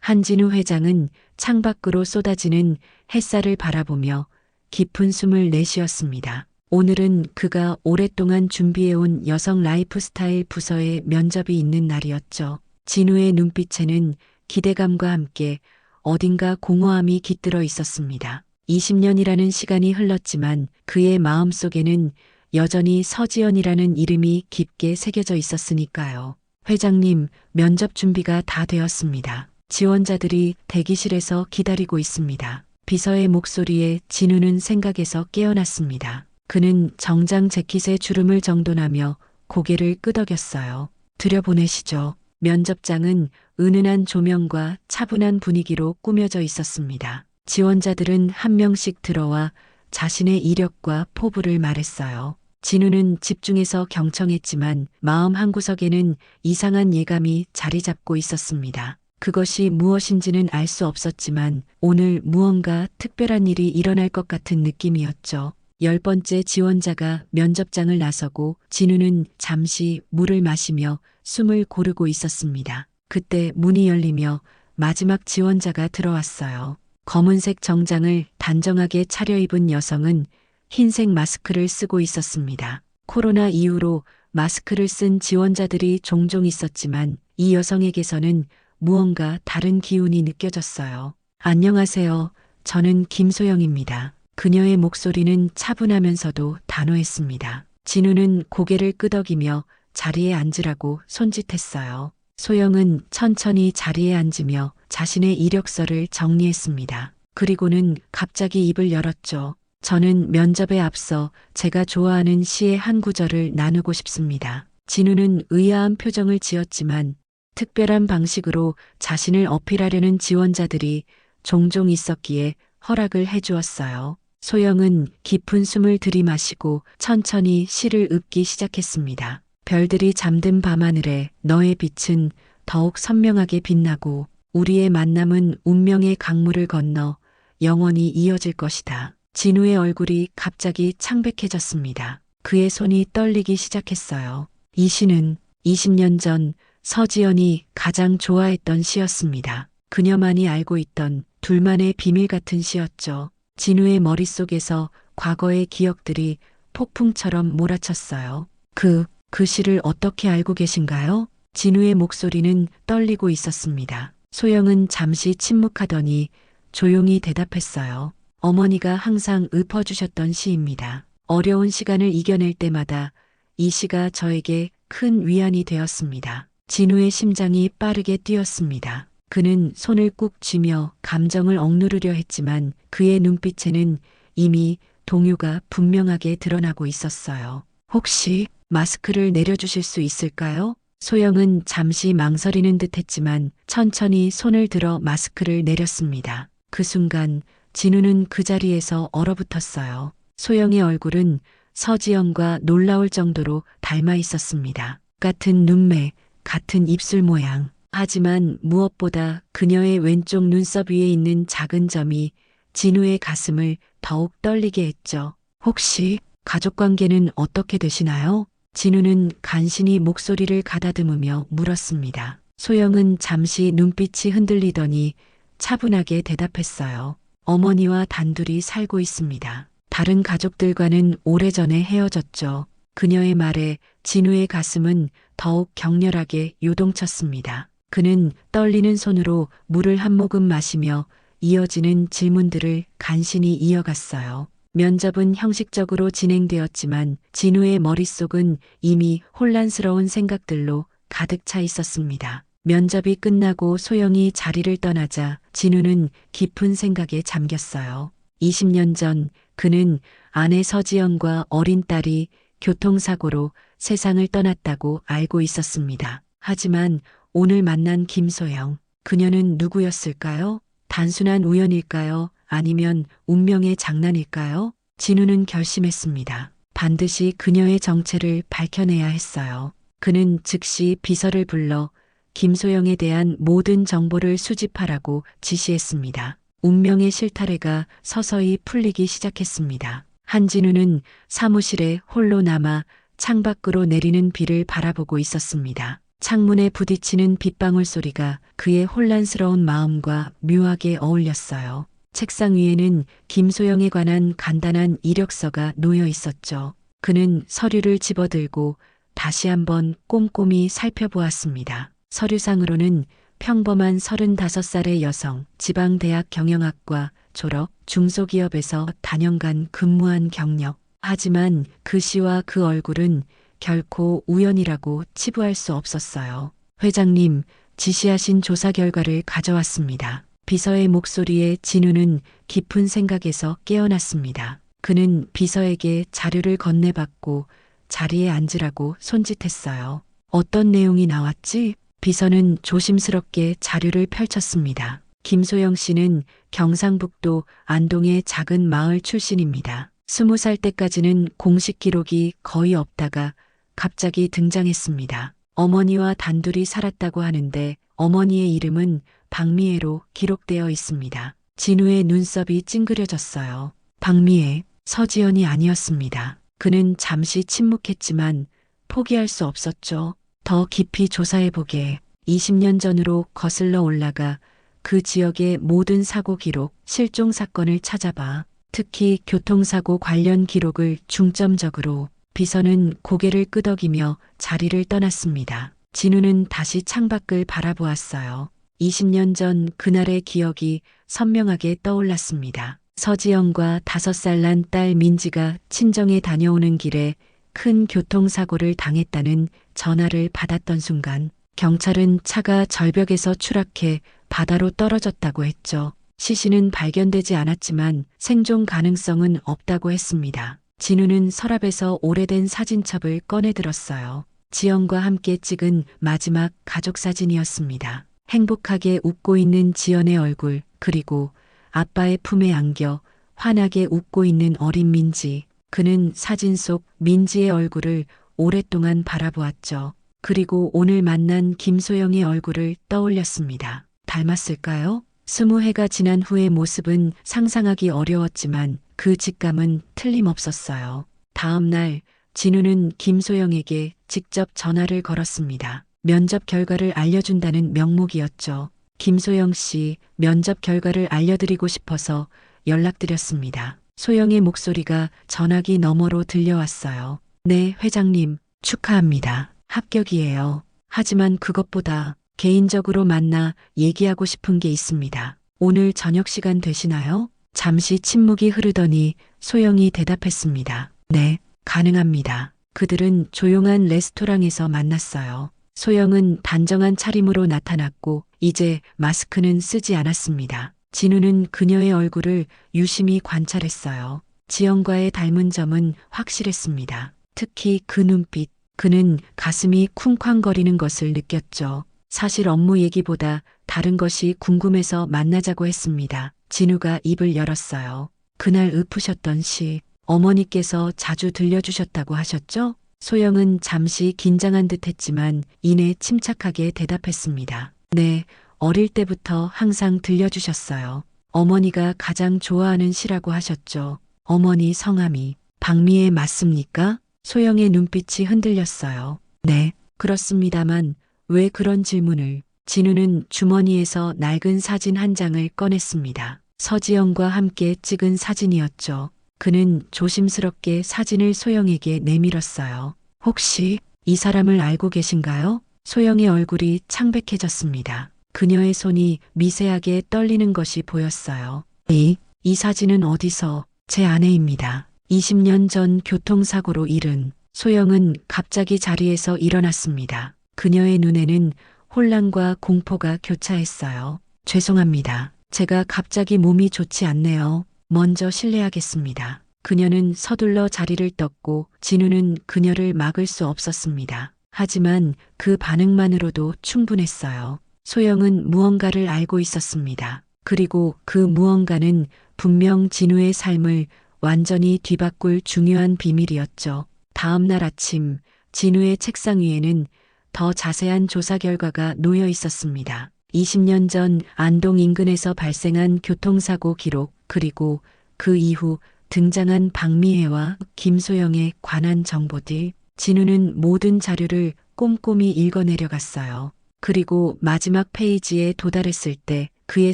한진우 회장은 창밖으로 쏟아지는 햇살을 바라보며 깊은 숨을 내쉬었습니다. 오늘은 그가 오랫동안 준비해온 여성 라이프스타일 부서의 면접이 있는 날이었죠. 진우의 눈빛에는 기대감과 함께 어딘가 공허함이 깃들어 있었습니다. 20년이라는 시간이 흘렀지만 그의 마음속에는 여전히 서지연이라는 이름이 깊게 새겨져 있었으니까요. 회장님, 면접 준비가 다 되었습니다. 지원자들이 대기실에서 기다리고 있습니다. 비서의 목소리에 진우는 생각에서 깨어났습니다. 그는 정장 재킷에 주름을 정돈하며 고개를 끄덕였어요. 들여보내시죠. 면접장은 은은한 조명과 차분한 분위기로 꾸며져 있었습니다. 지원자들은 한 명씩 들어와 자신의 이력과 포부를 말했어요. 진우는 집중해서 경청했지만 마음 한구석에는 이상한 예감이 자리 잡고 있었습니다. 그것이 무엇인지는 알 수 없었지만 오늘 무언가 특별한 일이 일어날 것 같은 느낌이었죠. 10번째 지원자가 면접장을 나서고 진우는 잠시 물을 마시며 숨을 고르고 있었습니다. 그때 문이 열리며 마지막 지원자가 들어왔어요. 검은색 정장을 단정하게 차려입은 여성은 흰색 마스크를 쓰고 있었습니다. 코로나 이후로 마스크를 쓴 지원자들이 종종 있었지만 이 여성에게서는 무언가 다른 기운이 느껴졌어요. 안녕하세요. 저는 김소영입니다. 그녀의 목소리는 차분하면서도 단호했습니다. 진우는 고개를 끄덕이며 자리에 앉으라고 손짓했어요. 소영은 천천히 자리에 앉으며 자신의 이력서를 정리했습니다. 그리고는 갑자기 입을 열었죠. 저는 면접에 앞서 제가 좋아하는 시의 한 구절을 나누고 싶습니다. 진우는 의아한 표정을 지었지만 특별한 방식으로 자신을 어필하려는 지원자들이 종종 있었기에 허락을 해주었어요. 소영은 깊은 숨을 들이마시고 천천히 시를 읊기 시작했습니다. 별들이 잠든 밤하늘에 너의 빛은 더욱 선명하게 빛나고 우리의 만남은 운명의 강물을 건너 영원히 이어질 것이다. 진우의 얼굴이 갑자기 창백해졌습니다. 그의 손이 떨리기 시작했어요. 이 시는 20년 전 서지연이 가장 좋아했던 시였습니다. 그녀만이 알고 있던 둘만의 비밀 같은 시였죠. 진우의 머릿속에서 과거의 기억들이 폭풍처럼 몰아쳤어요. 그 시를 어떻게 알고 계신가요? 진우의 목소리는 떨리고 있었습니다. 소영은 잠시 침묵하더니 조용히 대답했어요. 어머니가 항상 읊어주셨던 시입니다. 어려운 시간을 이겨낼 때마다 이 시가 저에게 큰 위안이 되었습니다. 진우의 심장이 빠르게 뛰었습니다. 그는 손을 꾹 쥐며 감정을 억누르려 했지만 그의 눈빛에는 이미 동요가 분명하게 드러나고 있었어요. 혹시 마스크를 내려주실 수 있을까요? 소영은 잠시 망설이는 듯 했지만 천천히 손을 들어 마스크를 내렸습니다. 그 순간 진우는 그 자리에서 얼어붙었어요. 소영의 얼굴은 서지연과 놀라울 정도로 닮아 있었습니다. 같은 눈매, 같은 입술 모양. 하지만 무엇보다 그녀의 왼쪽 눈썹 위에 있는 작은 점이 진우의 가슴을 더욱 떨리게 했죠. 혹시 가족관계는 어떻게 되시나요? 진우는 간신히 목소리를 가다듬으며 물었습니다. 소영은 잠시 눈빛이 흔들리더니 차분하게 대답했어요. 어머니와 단둘이 살고 있습니다. 다른 가족들과는 오래전에 헤어졌죠. 그녀의 말에 진우의 가슴은 더욱 격렬하게 요동쳤습니다. 그는 떨리는 손으로 물을 한 모금 마시며 이어지는 질문들을 간신히 이어갔어요. 면접은 형식적으로 진행되었지만 진우의 머릿속은 이미 혼란스러운 생각들로 가득 차 있었습니다. 면접이 끝나고 소영이 자리를 떠나자 진우는 깊은 생각에 잠겼어요. 20년 전 그는 아내 서지연과 어린 딸이 교통사고로 세상을 떠났다고 알고 있었습니다. 하지만 오늘 만난 김소영, 그녀는 누구였을까요? 단순한 우연일까요? 아니면 운명의 장난일까요? 진우는 결심했습니다. 반드시 그녀의 정체를 밝혀내야 했어요. 그는 즉시 비서를 불러 김소영에 대한 모든 정보를 수집하라고 지시했습니다. 운명의 실타래가 서서히 풀리기 시작했습니다. 한진우는 사무실에 홀로 남아 창밖으로 내리는 비를 바라보고 있었습니다. 창문에 부딪히는 빗방울 소리가 그의 혼란스러운 마음과 묘하게 어울렸어요. 책상 위에는 김소영에 관한 간단한 이력서가 놓여 있었죠. 그는 서류를 집어들고 다시 한번 꼼꼼히 살펴보았습니다. 서류상으로는 평범한 35살의 여성, 지방대학 경영학과 졸업, 중소기업에서 다년간 근무한 경력. 하지만 그 시와 그 얼굴은 결코 우연이라고 치부할 수 없었어요. 회장님, 지시하신 조사 결과를 가져왔습니다. 비서의 목소리에 진우는 깊은 생각에서 깨어났습니다. 그는 비서에게 자료를 건네받고 자리에 앉으라고 손짓했어요. 어떤 내용이 나왔지? 비서는 조심스럽게 자료를 펼쳤습니다. 김소영 씨는 경상북도 안동의 작은 마을 출신입니다. 20살 때까지는 공식 기록이 거의 없다가 갑자기 등장했습니다. 어머니와 단둘이 살았다고 하는데 어머니의 이름은 박미애로 기록되어 있습니다. 진우의 눈썹이 찡그려졌어요. 박미애, 서지연이 아니었습니다. 그는 잠시 침묵했지만 포기할 수 없었죠. 더 깊이 조사해보게. 20년 전으로 거슬러 올라가 그 지역의 모든 사고 기록, 실종 사건을 찾아봐. 특히 교통사고 관련 기록을 중점적으로. 비서는 고개를 끄덕이며 자리를 떠났습니다. 진우는 다시 창밖을 바라보았어요. 20년 전 그날의 기억이 선명하게 떠올랐습니다. 서지영과 5살 난 딸 민지가 친정에 다녀오는 길에 큰 교통사고를 당했다는 전화를 받았던 순간 경찰은 차가 절벽에서 추락해 바다로 떨어졌다고 했죠. 시신은 발견되지 않았지만 생존 가능성은 없다고 했습니다. 진우는 서랍에서 오래된 사진첩을 꺼내 들었어요. 지연과 함께 찍은 마지막 가족 사진이었습니다. 행복하게 웃고 있는 지연의 얼굴, 그리고 아빠의 품에 안겨 환하게 웃고 있는 어린 민지. 그는 사진 속 민지의 얼굴을 오랫동안 바라보았죠. 그리고 오늘 만난 김소영의 얼굴을 떠올렸습니다. 닮았을까요? 20해가 지난 후의 모습은 상상하기 어려웠지만 그 직감은 틀림없었어요. 다음 날 진우는 김소영에게 직접 전화를 걸었습니다. 면접 결과를 알려준다는 명목이었죠. 김소영 씨, 면접 결과를 알려드리고 싶어서 연락드렸습니다. 소영의 목소리가 전화기 너머로 들려왔어요. 네, 회장님, 축하합니다. 합격이에요. 하지만 그것보다 개인적으로 만나 얘기하고 싶은 게 있습니다. 오늘 저녁 시간 되시나요? 잠시 침묵이 흐르더니 소영이 대답했습니다. 네, 가능합니다. 그들은 조용한 레스토랑에서 만났어요. 소영은 단정한 차림으로 나타났고 이제 마스크는 쓰지 않았습니다. 진우는 그녀의 얼굴을 유심히 관찰했어요. 지연과의 닮은 점은 확실했습니다. 특히 그 눈빛, 그는 가슴이 쿵쾅거리는 것을 느꼈죠. 사실 업무 얘기보다 다른 것이 궁금해서 만나자고 했습니다. 진우가 입을 열었어요. 그날 읊으셨던 시, 어머니께서 자주 들려주셨다고 하셨죠? 소영은 잠시 긴장한 듯 했지만 이내 침착하게 대답했습니다. 네, 어릴 때부터 항상 들려주셨어요. 어머니가 가장 좋아하는 시라고 하셨죠. 어머니 성함이 박미애 맞습니까? 소영의 눈빛이 흔들렸어요. 네, 그렇습니다만 왜 그런 질문을? 진우는 주머니에서 낡은 사진 한 장을 꺼냈습니다. 서지영과 함께 찍은 사진이었죠. 그는 조심스럽게 사진을 소영에게 내밀었어요. 혹시 이 사람을 알고 계신가요? 소영의 얼굴이 창백해졌습니다. 그녀의 손이 미세하게 떨리는 것이 보였어요. 이 사진은 어디서? 제 아내입니다. 20년 전 교통사고로 잃은. 소영은 갑자기 자리에서 일어났습니다. 그녀의 눈에는 혼란과 공포가 교차했어요. 죄송합니다. 제가 갑자기 몸이 좋지 않네요. 먼저 실례하겠습니다. 그녀는 서둘러 자리를 떴고 진우는 그녀를 막을 수 없었습니다. 하지만 그 반응만으로도 충분했어요. 소영은 무언가를 알고 있었습니다. 그리고 그 무언가는 분명 진우의 삶을 완전히 뒤바꿀 중요한 비밀이었죠. 다음 날 아침 진우의 책상 위에는 더 자세한 조사 결과가 놓여 있었습니다. 20년 전 안동 인근에서 발생한 교통사고 기록, 그리고 그 이후 등장한 박미애와 김소영에 관한 정보들. 진우는 모든 자료를 꼼꼼히 읽어내려갔어요. 그리고 마지막 페이지에 도달했을 때 그의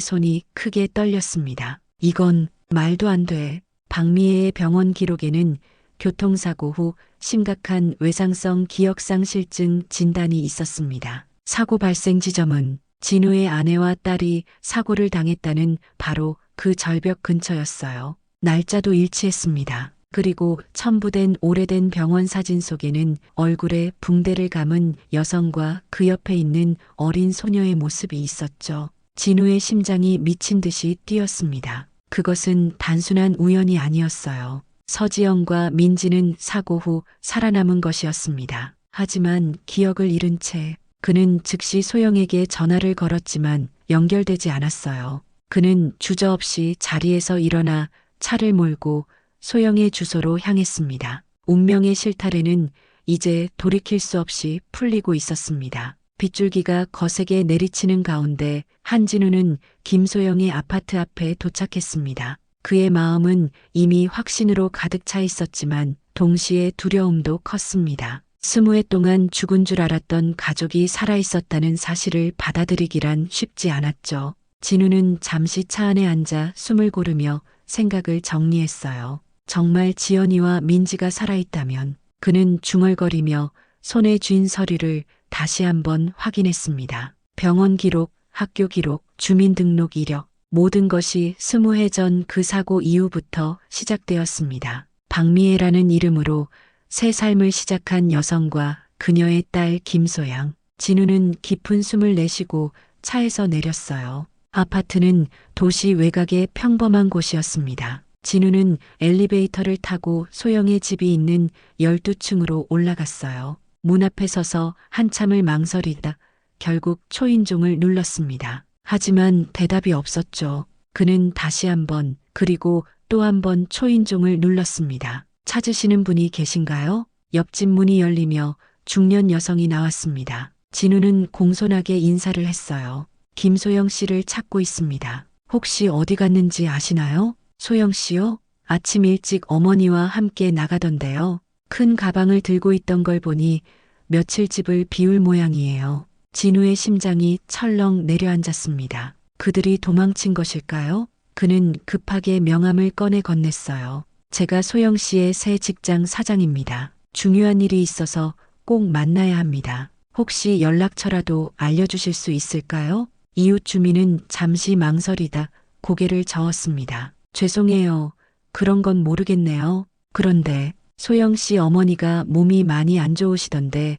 손이 크게 떨렸습니다. 이건 말도 안 돼. 박미애의 병원 기록에는 교통사고 후 심각한 외상성 기억상실증 진단이 있었습니다. 사고 발생 지점은 진우의 아내와 딸이 사고를 당했다는 바로 그 절벽 근처였어요. 날짜도 일치했습니다. 그리고 첨부된 오래된 병원 사진 속에는 얼굴에 붕대를 감은 여성과 그 옆에 있는 어린 소녀의 모습이 있었죠. 진우의 심장이 미친 듯이 뛰었습니다. 그것은 단순한 우연이 아니었어요. 서지영과 민지는 사고 후 살아남은 것이었습니다. 하지만 기억을 잃은 채 그는 즉시 소영에게 전화를 걸었지만 연결되지 않았어요. 그는 주저없이 자리에서 일어나 차를 몰고 소영의 주소로 향했습니다. 운명의 실타래는 이제 돌이킬 수 없이 풀리고 있었습니다. 빗줄기가 거세게 내리치는 가운데 한진우는 김소영의 아파트 앞에 도착했습니다. 그의 마음은 이미 확신으로 가득 차 있었지만 동시에 두려움도 컸습니다. 20해 동안 죽은 줄 알았던 가족이 살아있었다는 사실을 받아들이기란 쉽지 않았죠. 진우는 잠시 차 안에 앉아 숨을 고르며 생각을 정리했어요. 정말 지연이와 민지가 살아있다면 그는 중얼거리며 손에 쥔 서류를 다시 한번 확인했습니다. 병원 기록, 학교 기록, 주민등록 이력, 모든 것이 20해 전 그 사고 이후부터 시작되었습니다. 박미애라는 이름으로 새 삶을 시작한 여성과 그녀의 딸 김소양. 진우는 깊은 숨을 내쉬고 차에서 내렸어요. 아파트는 도시 외곽의 평범한 곳이었습니다. 진우는 엘리베이터를 타고 소영의 집이 있는 12층으로 올라갔어요. 문 앞에 서서 한참을 망설이다 결국 초인종을 눌렀습니다. 하지만 대답이 없었죠. 그는 다시 한번 그리고 또 한 번 초인종을 눌렀습니다. 찾으시는 분이 계신가요? 옆집 문이 열리며 중년 여성이 나왔습니다. 진우는 공손하게 인사를 했어요. 김소영 씨를 찾고 있습니다. 혹시 어디 갔는지 아시나요? 소영 씨요? 아침 일찍 어머니와 함께 나가던데요. 큰 가방을 들고 있던 걸 보니 며칠 집을 비울 모양이에요. 진우의 심장이 철렁 내려앉았습니다. 그들이 도망친 것일까요? 그는 급하게 명함을 꺼내 건넸어요. 제가 소영 씨의 새 직장 사장입니다. 중요한 일이 있어서 꼭 만나야 합니다. 혹시 연락처라도 알려주실 수 있을까요? 이웃 주민은 잠시 망설이다 고개를 저었습니다. 죄송해요. 그런 건 모르겠네요. 그런데 소영 씨 어머니가 몸이 많이 안 좋으시던데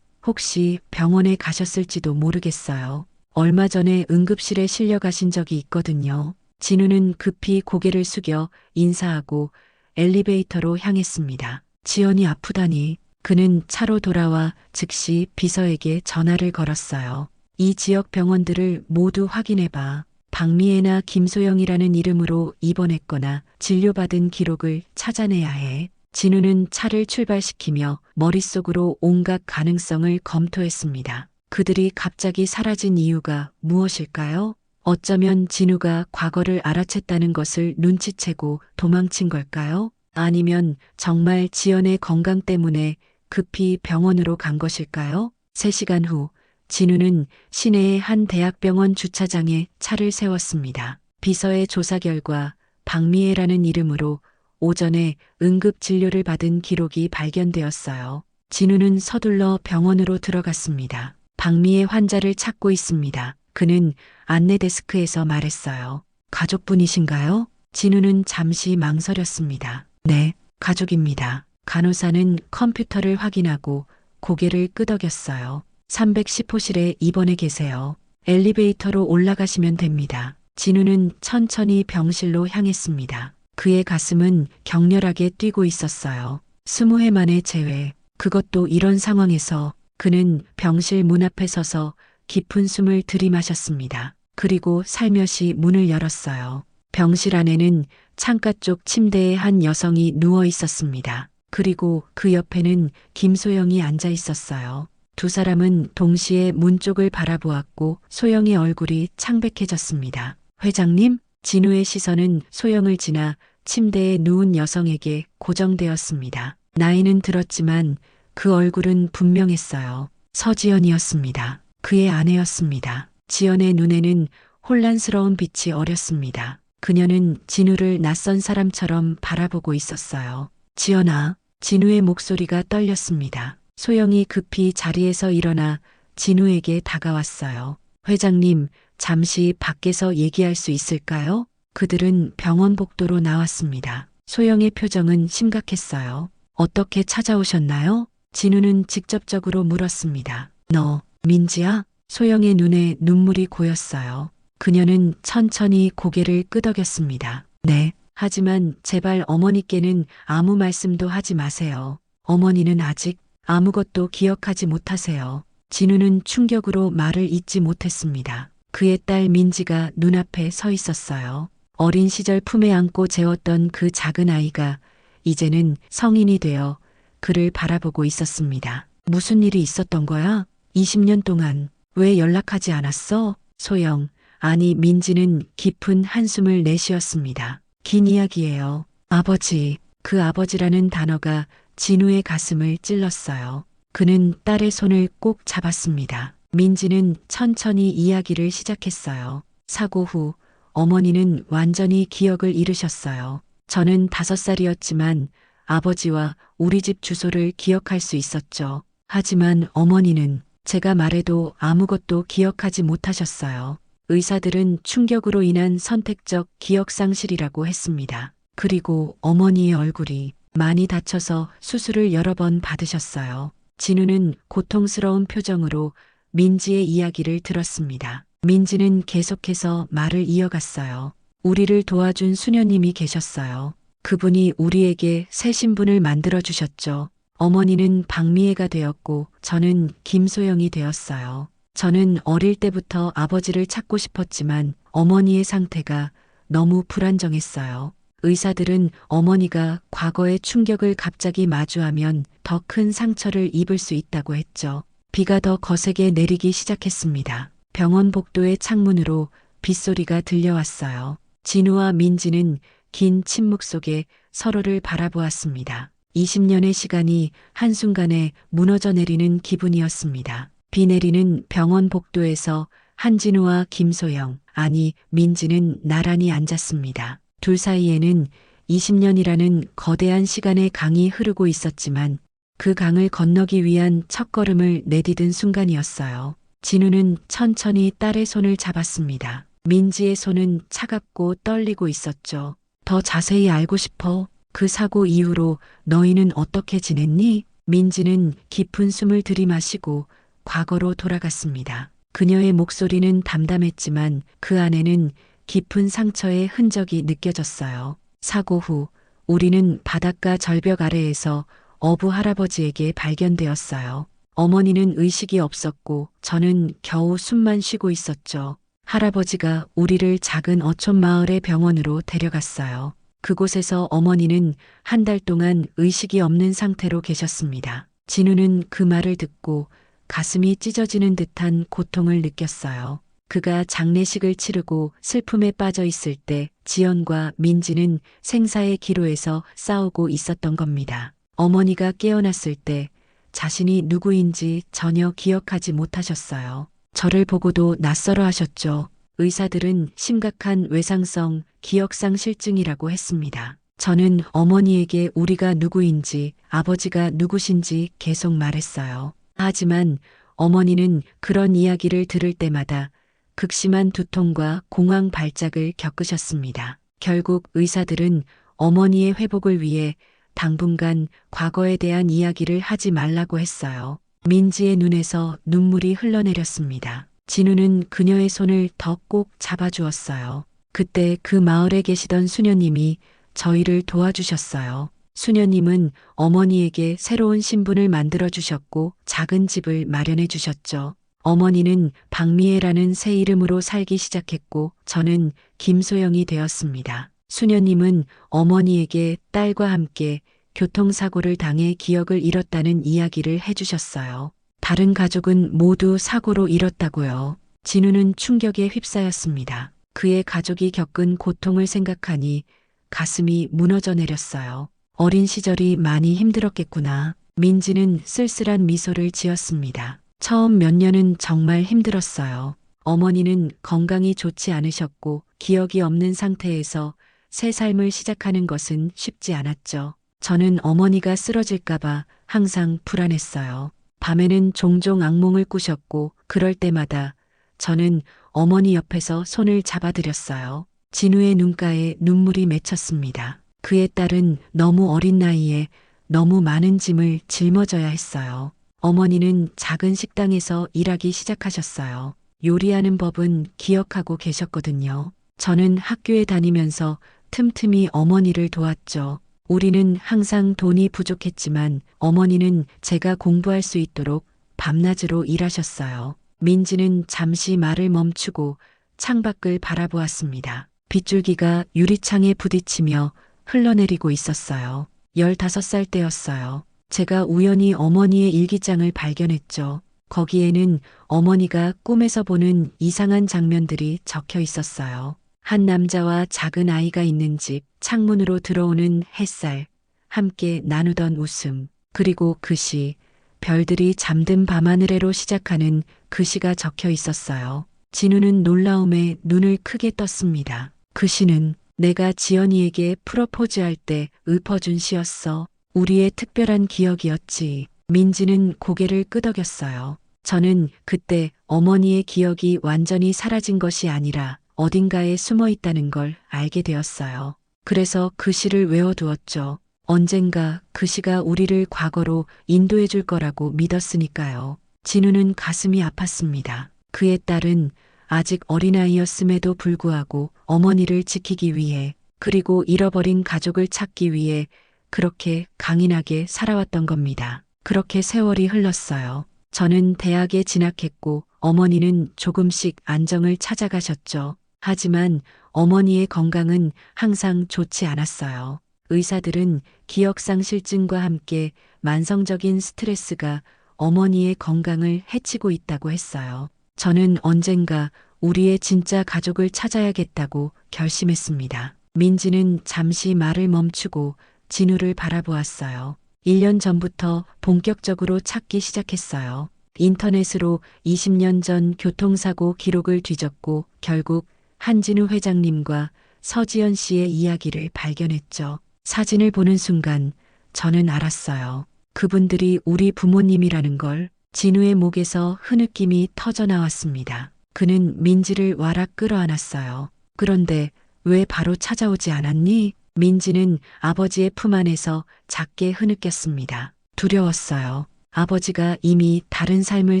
혹시 병원에 가셨을지도 모르겠어요. 얼마 전에 응급실에 실려 가신 적이 있거든요. 진우는 급히 고개를 숙여 인사하고 엘리베이터로 향했습니다. 지연이 아프다니. 그는 차로 돌아와 즉시 비서에게 전화를 걸었어요. 이 지역 병원들을 모두 확인해봐. 박미애나 김소영이라는 이름으로 입원했거나 진료받은 기록을 찾아내야 해. 진우는 차를 출발시키며 머릿속으로 온갖 가능성을 검토했습니다. 그들이 갑자기 사라진 이유가 무엇일까요? 어쩌면 진우가 과거를 알아챘다는 것을 눈치채고 도망친 걸까요? 아니면 정말 지연의 건강 때문에 급히 병원으로 간 것일까요? 3시간 후 진우는 시내의 한 대학병원 주차장에 차를 세웠습니다. 비서의 조사 결과 박미애라는 이름으로 오전에 응급 진료를 받은 기록이 발견되었어요. 진우는 서둘러 병원으로 들어갔습니다. 박미애 환자를 찾고 있습니다. 그는 안내 데스크에서 말했어요. 가족분이신가요? 진우는 잠시 망설였습니다. 네, 가족입니다. 간호사는 컴퓨터를 확인하고 고개를 끄덕였어요. 310호실에 입원해 계세요. 엘리베이터로 올라가시면 됩니다. 진우는 천천히 병실로 향했습니다. 그의 가슴은 격렬하게 뛰고 있었어요. 20해 만에 재회. 그것도 이런 상황에서 그는 병실 문 앞에 서서 깊은 숨을 들이마셨습니다. 그리고 살며시 문을 열었어요. 병실 안에는 창가 쪽 침대에 한 여성이 누워 있었습니다. 그리고 그 옆에는 김소영이 앉아 있었어요. 두 사람은 동시에 문 쪽을 바라보았고 소영의 얼굴이 창백해졌습니다. 회장님? 진우의 시선은 소영을 지나 침대에 누운 여성에게 고정되었습니다. 나이는 들었지만 그 얼굴은 분명했어요. 서지연이었습니다. 그의 아내였습니다. 지연의 눈에는 혼란스러운 빛이 어렸습니다. 그녀는 진우를 낯선 사람처럼 바라보고 있었어요. 지연아, 진우의 목소리가 떨렸습니다. 소영이 급히 자리에서 일어나 진우에게 다가왔어요. 회장님, 잠시 밖에서 얘기할 수 있을까요? 그들은 병원 복도로 나왔습니다. 소영의 표정은 심각했어요. 어떻게 찾아오셨나요? 진우는 직접적으로 물었습니다. 너, 민지야? 소영의 눈에 눈물이 고였어요. 그녀는 천천히 고개를 끄덕였습니다. 네. 하지만 제발 어머니께는 아무 말씀도 하지 마세요. 어머니는 아직 아무것도 기억하지 못하세요. 진우는 충격으로 말을 잇지 못했습니다. 그의 딸 민지가 눈앞에 서 있었어요. 어린 시절 품에 안고 재웠던 그 작은 아이가 이제는 성인이 되어 그를 바라보고 있었습니다. 무슨 일이 있었던 거야? 20년 동안 왜 연락하지 않았어? 소영, 아니 민지는 깊은 한숨을 내쉬었습니다. 긴 이야기예요. 아버지, 그 아버지라는 단어가 진우의 가슴을 찔렀어요. 그는 딸의 손을 꼭 잡았습니다. 민지는 천천히 이야기를 시작했어요. 사고 후 어머니는 완전히 기억을 잃으셨어요. 저는 5살이었지만 아버지와 우리 집 주소를 기억할 수 있었죠. 하지만 어머니는 제가 말해도 아무것도 기억하지 못하셨어요. 의사들은 충격으로 인한 선택적 기억상실이라고 했습니다. 그리고 어머니의 얼굴이 많이 다쳐서 수술을 여러 번 받으셨어요. 진우는 고통스러운 표정으로 민지의 이야기를 들었습니다. 민지는 계속해서 말을 이어갔어요. 우리를 도와준 수녀님이 계셨어요. 그분이 우리에게 새 신분을 만들어 주셨죠. 어머니는 박미애가 되었고 저는 김소영이 되었어요. 저는 어릴 때부터 아버지를 찾고 싶었지만 어머니의 상태가 너무 불안정했어요. 의사들은 어머니가 과거의 충격을 갑자기 마주하면 더 큰 상처를 입을 수 있다고 했죠. 비가 더 거세게 내리기 시작했습니다. 병원 복도의 창문으로 빗소리가 들려왔어요. 진우와 민지는 긴 침묵 속에 서로를 바라보았습니다. 20년의 시간이 한순간에 무너져 내리는 기분이었습니다. 비 내리는 병원 복도에서 한진우와 김소영, 아니 민지는 나란히 앉았습니다. 둘 사이에는 20년이라는 거대한 시간의 강이 흐르고 있었지만 그 강을 건너기 위한 첫걸음을 내디딘 순간이었어요. 진우는 천천히 딸의 손을 잡았습니다. 민지의 손은 차갑고 떨리고 있었죠. 더 자세히 알고 싶어. 그 사고 이후로 너희는 어떻게 지냈니? 민지는 깊은 숨을 들이마시고 과거로 돌아갔습니다. 그녀의 목소리는 담담했지만 그 안에는 깊은 상처의 흔적이 느껴졌어요. 사고 후 우리는 바닷가 절벽 아래에서 어부 할아버지에게 발견되었어요. 어머니는 의식이 없었고 저는 겨우 숨만 쉬고 있었죠. 할아버지가 우리를 작은 어촌 마을의 병원으로 데려갔어요. 그곳에서 어머니는 한 달 동안 의식이 없는 상태로 계셨습니다. 진우는 그 말을 듣고 가슴이 찢어지는 듯한 고통을 느꼈어요. 그가 장례식을 치르고 슬픔에 빠져 있을 때 지연과 민지는 생사의 기로에서 싸우고 있었던 겁니다. 어머니가 깨어났을 때 자신이 누구인지 전혀 기억하지 못하셨어요. 저를 보고도 낯설어 하셨죠. 의사들은 심각한 외상성 기억상실증이라고 했습니다. 저는 어머니에게 우리가 누구인지 아버지가 누구신지 계속 말했어요. 하지만 어머니는 그런 이야기를 들을 때마다 극심한 두통과 공황 발작을 겪으셨습니다. 결국 의사들은 어머니의 회복을 위해 당분간 과거에 대한 이야기를 하지 말라고 했어요. 민지의 눈에서 눈물이 흘러내렸습니다. 진우는 그녀의 손을 더 꼭 잡아주었어요. 그때 그 마을에 계시던 수녀님이 저희를 도와주셨어요. 수녀님은 어머니에게 새로운 신분을 만들어 주셨고 작은 집을 마련해 주셨죠. 어머니는 박미애라는 새 이름으로 살기 시작했고 저는 김소영이 되었습니다. 수녀님은 어머니에게 딸과 함께 교통사고를 당해 기억을 잃었다는 이야기를 해주셨어요. 다른 가족은 모두 사고로 잃었다고요. 진우는 충격에 휩싸였습니다. 그의 가족이 겪은 고통을 생각하니 가슴이 무너져 내렸어요. 어린 시절이 많이 힘들었겠구나. 민지는 쓸쓸한 미소를 지었습니다. 처음 몇 년은 정말 힘들었어요. 어머니는 건강이 좋지 않으셨고 기억이 없는 상태에서 새 삶을 시작하는 것은 쉽지 않았죠. 저는 어머니가 쓰러질까봐 항상 불안했어요. 밤에는 종종 악몽을 꾸셨고 그럴 때마다 저는 어머니 옆에서 손을 잡아드렸어요. 진우의 눈가에 눈물이 맺혔습니다. 그의 딸은 너무 어린 나이에 너무 많은 짐을 짊어져야 했어요. 어머니는 작은 식당에서 일하기 시작하셨어요. 요리하는 법은 기억하고 계셨거든요. 저는 학교에 다니면서 틈틈이 어머니를 도왔죠. 우리는 항상 돈이 부족했지만 어머니는 제가 공부할 수 있도록 밤낮으로 일하셨어요. 민지는 잠시 말을 멈추고 창밖을 바라보았습니다. 빗줄기가 유리창에 부딪히며 흘러내리고 있었어요. 15살 때였어요. 제가 우연히 어머니의 일기장을 발견했죠. 거기에는 어머니가 꿈에서 보는 이상한 장면들이 적혀 있었어요. 한 남자와 작은 아이가 있는 집, 창문으로 들어오는 햇살, 함께 나누던 웃음, 그리고 그 시, 별들이 잠든 밤하늘에로 시작하는 그 시가 적혀 있었어요. 진우는 놀라움에 눈을 크게 떴습니다. 그 시는 내가 지연이에게 프로포즈할 때 읊어준 시였어. 우리의 특별한 기억이었지. 민지는 고개를 끄덕였어요. 저는 그때 어머니의 기억이 완전히 사라진 것이 아니라 어딘가에 숨어 있다는 걸 알게 되었어요. 그래서 그 시를 외워두었죠. 언젠가 그 시가 우리를 과거로 인도해 줄 거라고 믿었으니까요. 진우는 가슴이 아팠습니다. 그의 딸은 아직 어린아이였음에도 불구하고 어머니를 지키기 위해 그리고 잃어버린 가족을 찾기 위해 그렇게 강인하게 살아왔던 겁니다. 그렇게 세월이 흘렀어요. 저는 대학에 진학했고 어머니는 조금씩 안정을 찾아가셨죠. 하지만 어머니의 건강은 항상 좋지 않았어요. 의사들은 기억상실증과 함께 만성적인 스트레스가 어머니의 건강을 해치고 있다고 했어요. 저는 언젠가 우리의 진짜 가족을 찾아야겠다고 결심했습니다. 민지는 잠시 말을 멈추고 진우를 바라보았어요. 1년 전부터 본격적으로 찾기 시작했어요. 인터넷으로 20년 전 교통사고 기록을 뒤졌고 결국 한진우 회장님과 서지연 씨의 이야기를 발견했죠. 사진을 보는 순간 저는 알았어요. 그분들이 우리 부모님이라는 걸. 진우의 목에서 흐느낌이 터져 나왔습니다. 그는 민지를 와락 끌어안았어요. 그런데 왜 바로 찾아오지 않았니? 민지는 아버지의 품 안에서 작게 흐느꼈습니다. 두려웠어요. 아버지가 이미 다른 삶을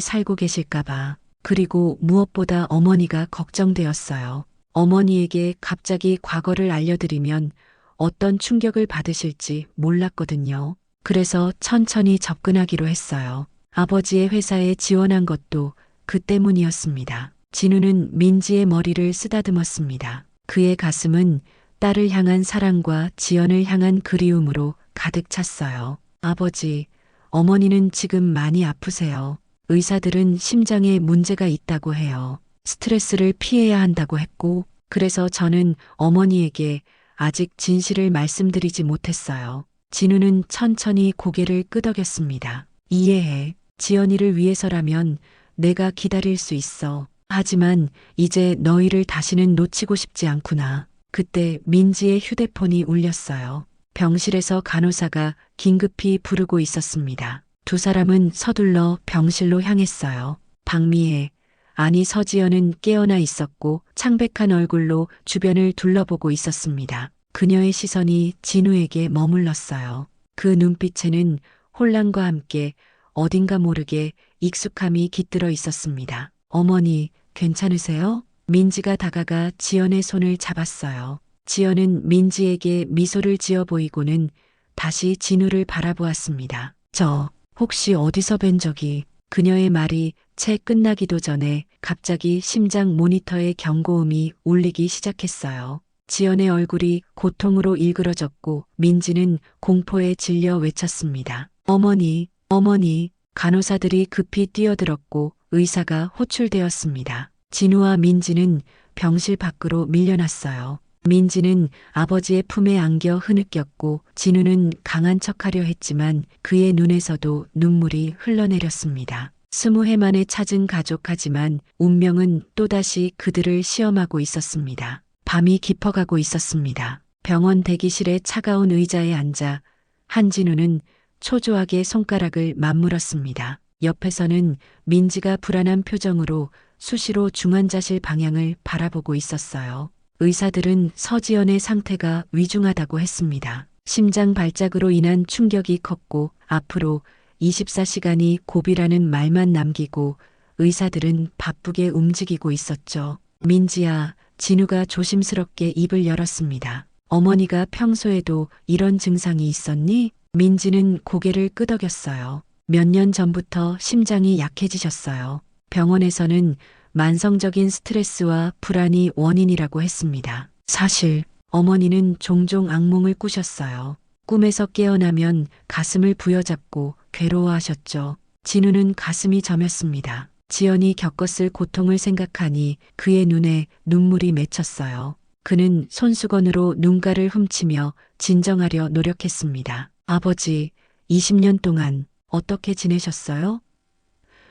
살고 계실까봐. 그리고 무엇보다 어머니가 걱정되었어요. 어머니에게 갑자기 과거를 알려드리면 어떤 충격을 받으실지 몰랐거든요. 그래서 천천히 접근하기로 했어요. 아버지의 회사에 지원한 것도 그 때문이었습니다. 진우는 민지의 머리를 쓰다듬었습니다. 그의 가슴은 딸을 향한 사랑과 지연을 향한 그리움으로 가득 찼어요. 아버지, 어머니는 지금 많이 아프세요. 의사들은 심장에 문제가 있다고 해요. 스트레스를 피해야 한다고 했고, 그래서 저는 어머니에게 아직 진실을 말씀드리지 못했어요. 진우는 천천히 고개를 끄덕였습니다. 이해해. 지연이를 위해서라면 내가 기다릴 수 있어. 하지만 이제 너희를 다시는 놓치고 싶지 않구나. 그때 민지의 휴대폰이 울렸어요. 병실에서 간호사가 긴급히 부르고 있었습니다. 두 사람은 서둘러 병실로 향했어요. 박미애, 아니 서지연은 깨어나 있었고 창백한 얼굴로 주변을 둘러보고 있었습니다. 그녀의 시선이 진우에게 머물렀어요. 그 눈빛에는 혼란과 함께 어딘가 모르게 익숙함이 깃들어 있었습니다. 어머니, 괜찮으세요? 민지가 다가가 지연의 손을 잡았어요. 지연은 민지에게 미소를 지어 보이고는 다시 진우를 바라보았습니다. 저 혹시 어디서 뵌 적이? 그녀의 말이 채 끝나기도 전에 갑자기 심장 모니터의 경고음이 울리기 시작했어요. 지연의 얼굴이 고통으로 일그러졌고 민지는 공포에 질려 외쳤습니다. 어머니, 어머니. 간호사들이 급히 뛰어들었고 의사가 호출되었습니다. 진우와 민지는 병실 밖으로 밀려났어요. 민지는 아버지의 품에 안겨 흐느꼈고 진우는 강한 척하려 했지만 그의 눈에서도 눈물이 흘러내렸습니다. 20해 만에 찾은 가족하지만 운명은 또다시 그들을 시험하고 있었습니다. 밤이 깊어가고 있었습니다. 병원 대기실의 차가운 의자에 앉아 한진우는 초조하게 손가락을 맞물었습니다. 옆에서는 민지가 불안한 표정으로 수시로 중환자실 방향을 바라보고 있었어요. 의사들은 서지연의 상태가 위중하다고 했습니다. 심장 발작으로 인한 충격이 컸고 앞으로 24시간이 고비라는 말만 남기고 의사들은 바쁘게 움직이고 있었죠. 민지야, 진우가 조심스럽게 입을 열었습니다. 어머니가 평소에도 이런 증상이 있었니? 민지는 고개를 끄덕였어요. 몇 년 전부터 심장이 약해지셨어요. 병원에서는 만성적인 스트레스와 불안이 원인이라고 했습니다. 사실 어머니는 종종 악몽을 꾸셨어요. 꿈에서 깨어나면 가슴을 부여잡고 괴로워하셨죠. 진우는 가슴이 저몄습니다. 지연이 겪었을 고통을 생각하니 그의 눈에 눈물이 맺혔어요. 그는 손수건으로 눈가를 훔치며 진정하려 노력했습니다. 아버지, 20년 동안 어떻게 지내셨어요?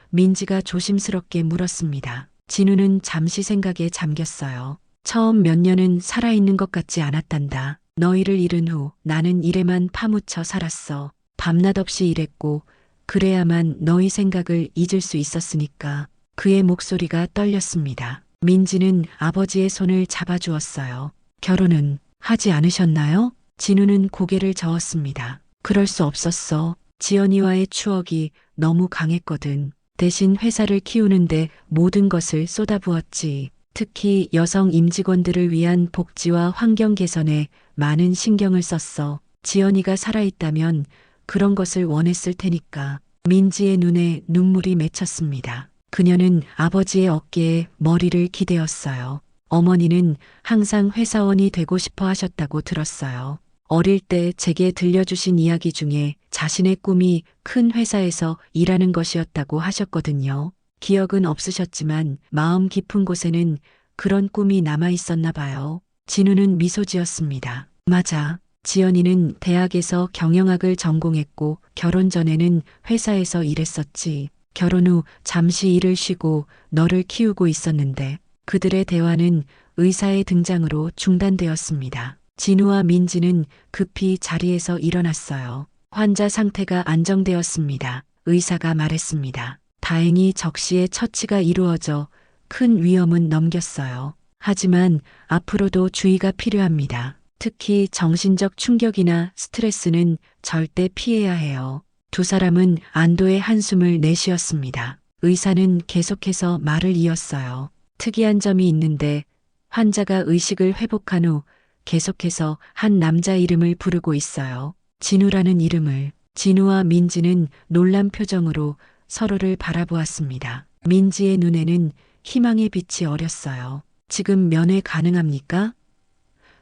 민지가 조심스럽게 물었습니다. 진우는 잠시 생각에 잠겼어요. 처음 몇 년은 살아있는 것 같지 않았단다. 너희를 잃은 후 나는 일에만 파묻혀 살았어. 밤낮 없이 일했고 그래야만 너희 생각을 잊을 수 있었으니까. 그의 목소리가 떨렸습니다. 민지는 아버지의 손을 잡아주었어요. 결혼은 하지 않으셨나요? 진우는 고개를 저었습니다. 그럴 수 없었어. 지연이와의 추억이 너무 강했거든. 대신 회사를 키우는데 모든 것을 쏟아부었지. 특히 여성 임직원들을 위한 복지와 환경 개선에 많은 신경을 썼어. 지연이가 살아있다면 그런 것을 원했을 테니까. 민지의 눈에 눈물이 맺혔습니다. 그녀는 아버지의 어깨에 머리를 기대었어요. 어머니는 항상 회사원이 되고 싶어 하셨다고 들었어요. 어릴 때 제게 들려주신 이야기 중에 자신의 꿈이 큰 회사에서 일하는 것이었다고 하셨거든요. 기억은 없으셨지만 마음 깊은 곳에는 그런 꿈이 남아 있었나 봐요. 진우는 미소 지었습니다. 맞아. 지연이는 대학에서 경영학을 전공했고 결혼 전에는 회사에서 일했었지. 결혼 후 잠시 일을 쉬고 너를 키우고 있었는데 그들의 대화는 의사의 등장으로 중단되었습니다. 진우와 민지는 급히 자리에서 일어났어요. 환자 상태가 안정되었습니다. 의사가 말했습니다. 다행히 적시에 처치가 이루어져 큰 위험은 넘겼어요. 하지만 앞으로도 주의가 필요합니다. 특히 정신적 충격이나 스트레스는 절대 피해야 해요. 두 사람은 안도의 한숨을 내쉬었습니다. 의사는 계속해서 말을 이었어요. 특이한 점이 있는데 환자가 의식을 회복한 후 계속해서 한 남자 이름을 부르고 있어요. 진우라는 이름을. 진우와 민지는 놀란 표정으로 서로를 바라보았습니다. 민지의 눈에는 희망의 빛이 어렸어요. 지금 면회 가능합니까?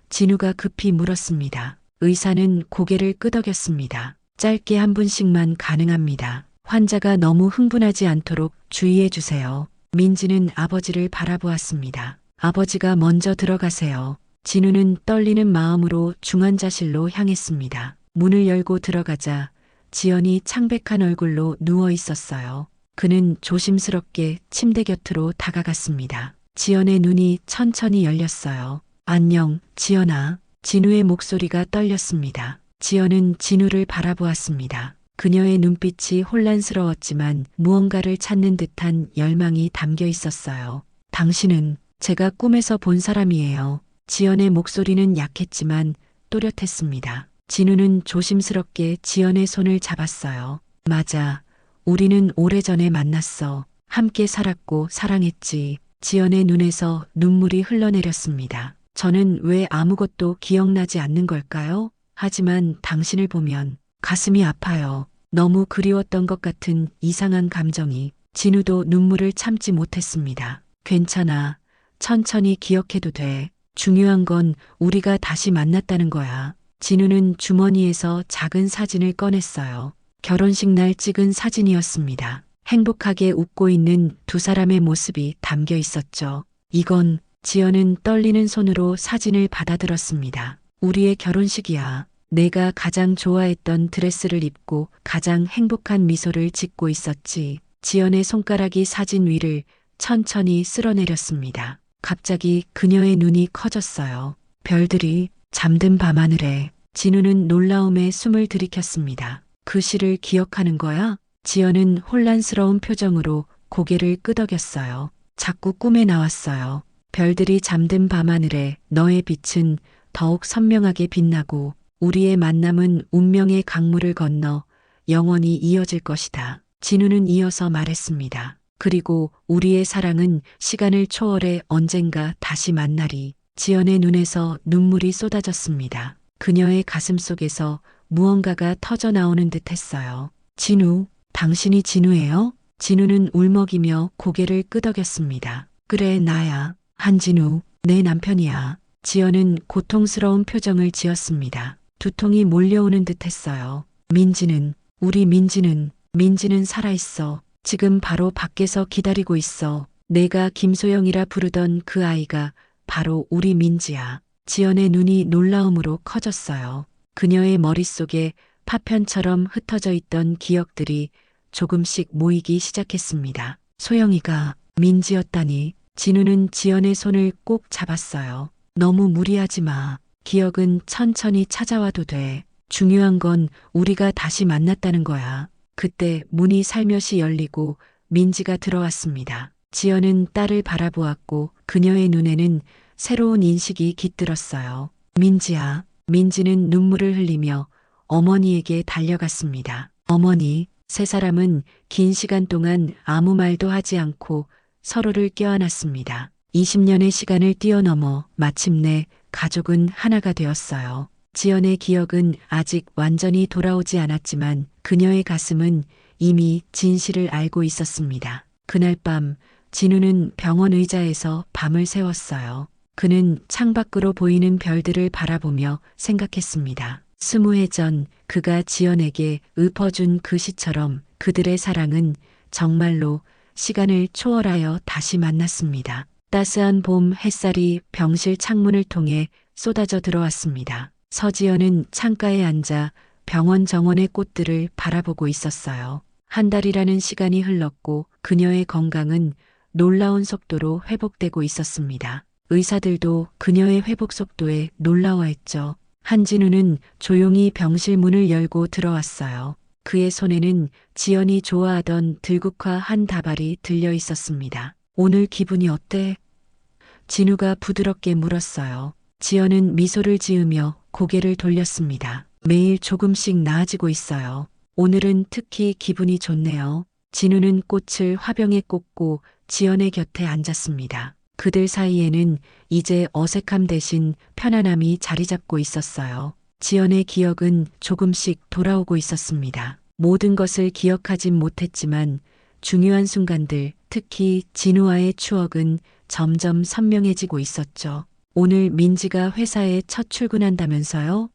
진우가 급히 물었습니다. 의사는 고개를 끄덕였습니다. 짧게 한 분씩만 가능합니다. 환자가 너무 흥분하지 않도록 주의해 주세요. 민지는 아버지를 바라보았습니다. 아버지가 먼저 들어가세요. 진우는 떨리는 마음으로 중환자실로 향했습니다. 문을 열고 들어가자 지연이 창백한 얼굴로 누워 있었어요. 그는 조심스럽게 침대 곁으로 다가갔습니다. 지연의 눈이 천천히 열렸어요. 안녕, 지연아. 진우의 목소리가 떨렸습니다. 지연은 진우를 바라보았습니다. 그녀의 눈빛이 혼란스러웠지만 무언가를 찾는 듯한 열망이 담겨 있었어요. 당신은 제가 꿈에서 본 사람이에요. 지연의 목소리는 약했지만 또렷했습니다. 진우는 조심스럽게 지연의 손을 잡았어요. 맞아. 우리는 오래전에 만났어. 함께 살았고 사랑했지. 지연의 눈에서 눈물이 흘러내렸습니다. 저는 왜 아무것도 기억나지 않는 걸까요? 하지만 당신을 보면 가슴이 아파요. 너무 그리웠던 것 같은 이상한 감정이. 진우도 눈물을 참지 못했습니다. 괜찮아. 천천히 기억해도 돼. 중요한 건 우리가 다시 만났다는 거야. 진우는 주머니에서 작은 사진을 꺼냈어요. 결혼식 날 찍은 사진이었습니다. 행복하게 웃고 있는 두 사람의 모습이 담겨 있었죠. 이건 지연은 떨리는 손으로 사진을 받아들었습니다. 우리의 결혼식이야. 내가 가장 좋아했던 드레스를 입고 가장 행복한 미소를 짓고 있었지. 지연의 손가락이 사진 위를 천천히 쓸어내렸습니다. 갑자기 그녀의 눈이 커졌어요. 별들이 잠든 밤하늘에. 진우는 놀라움에 숨을 들이켰습니다. 그 시를 기억하는 거야? 지연은 혼란스러운 표정으로 고개를 끄덕였어요. 자꾸 꿈에 나왔어요. 별들이 잠든 밤하늘에 너의 빛은 더욱 선명하게 빛나고 우리의 만남은 운명의 강물을 건너 영원히 이어질 것이다. 진우는 이어서 말했습니다. 그리고 우리의 사랑은 시간을 초월해 언젠가 다시 만나리. 지연의 눈에서 눈물이 쏟아졌습니다. 그녀의 가슴 속에서 무언가가 터져 나오는 듯 했어요. 진우, 당신이 진우예요? 진우는 울먹이며 고개를 끄덕였습니다. 그래, 나야. 한진우, 내 남편이야. 지연은 고통스러운 표정을 지었습니다. 두통이 몰려오는 듯 했어요. 민지는, 우리 민지는 살아있어. 지금 바로 밖에서 기다리고 있어. 내가 김소영이라 부르던 그 아이가 바로 우리 민지야. 지연의 눈이 놀라움으로 커졌어요. 그녀의 머릿속에 파편처럼 흩어져 있던 기억들이 조금씩 모이기 시작했습니다. 소영이가 민지였다니. 진우는 지연의 손을 꼭 잡았어요. 너무 무리하지 마. 기억은 천천히 찾아와도 돼. 중요한 건 우리가 다시 만났다는 거야. 그때 문이 살며시 열리고 민지가 들어왔습니다. 지연은 딸을 바라보았고 그녀의 눈에는 새로운 인식이 깃들었어요. 민지야. 민지는 눈물을 흘리며 어머니에게 달려갔습니다. 어머니, 세 사람은 긴 시간 동안 아무 말도 하지 않고 서로를 껴안았습니다. 20년의 시간을 뛰어넘어 마침내 가족은 하나가 되었어요. 지연의 기억은 아직 완전히 돌아오지 않았지만 그녀의 가슴은 이미 진실을 알고 있었습니다. 그날 밤 진우는 병원 의자에서 밤을 새웠어요. 그는 창밖으로 보이는 별들을 바라보며 생각했습니다. 20해 전 그가 지연에게 읊어준 그 시처럼 그들의 사랑은 정말로 시간을 초월하여 다시 만났습니다. 따스한 봄 햇살이 병실 창문을 통해 쏟아져 들어왔습니다. 서지연은 창가에 앉아 병원 정원의 꽃들을 바라보고 있었어요. 한 달이라는 시간이 흘렀고 그녀의 건강은 놀라운 속도로 회복되고 있었습니다. 의사들도 그녀의 회복 속도에 놀라워했죠. 한진우는 조용히 병실 문을 열고 들어왔어요. 그의 손에는 지연이 좋아하던 들국화 한 다발이 들려 있었습니다. 오늘 기분이 어때? 진우가 부드럽게 물었어요. 지연은 미소를 지으며 고개를 돌렸습니다. 매일 조금씩 나아지고 있어요. 오늘은 특히 기분이 좋네요. 진우는 꽃을 화병에 꽂고 지연의 곁에 앉았습니다. 그들 사이에는 이제 어색함 대신 편안함이 자리 잡고 있었어요. 지연의 기억은 조금씩 돌아오고 있었습니다. 모든 것을 기억하진 못했지만 중요한 순간들, 특히 진우와의 추억은 점점 선명해지고 있었죠. 오늘 민지가 회사에 첫 출근한다면서요?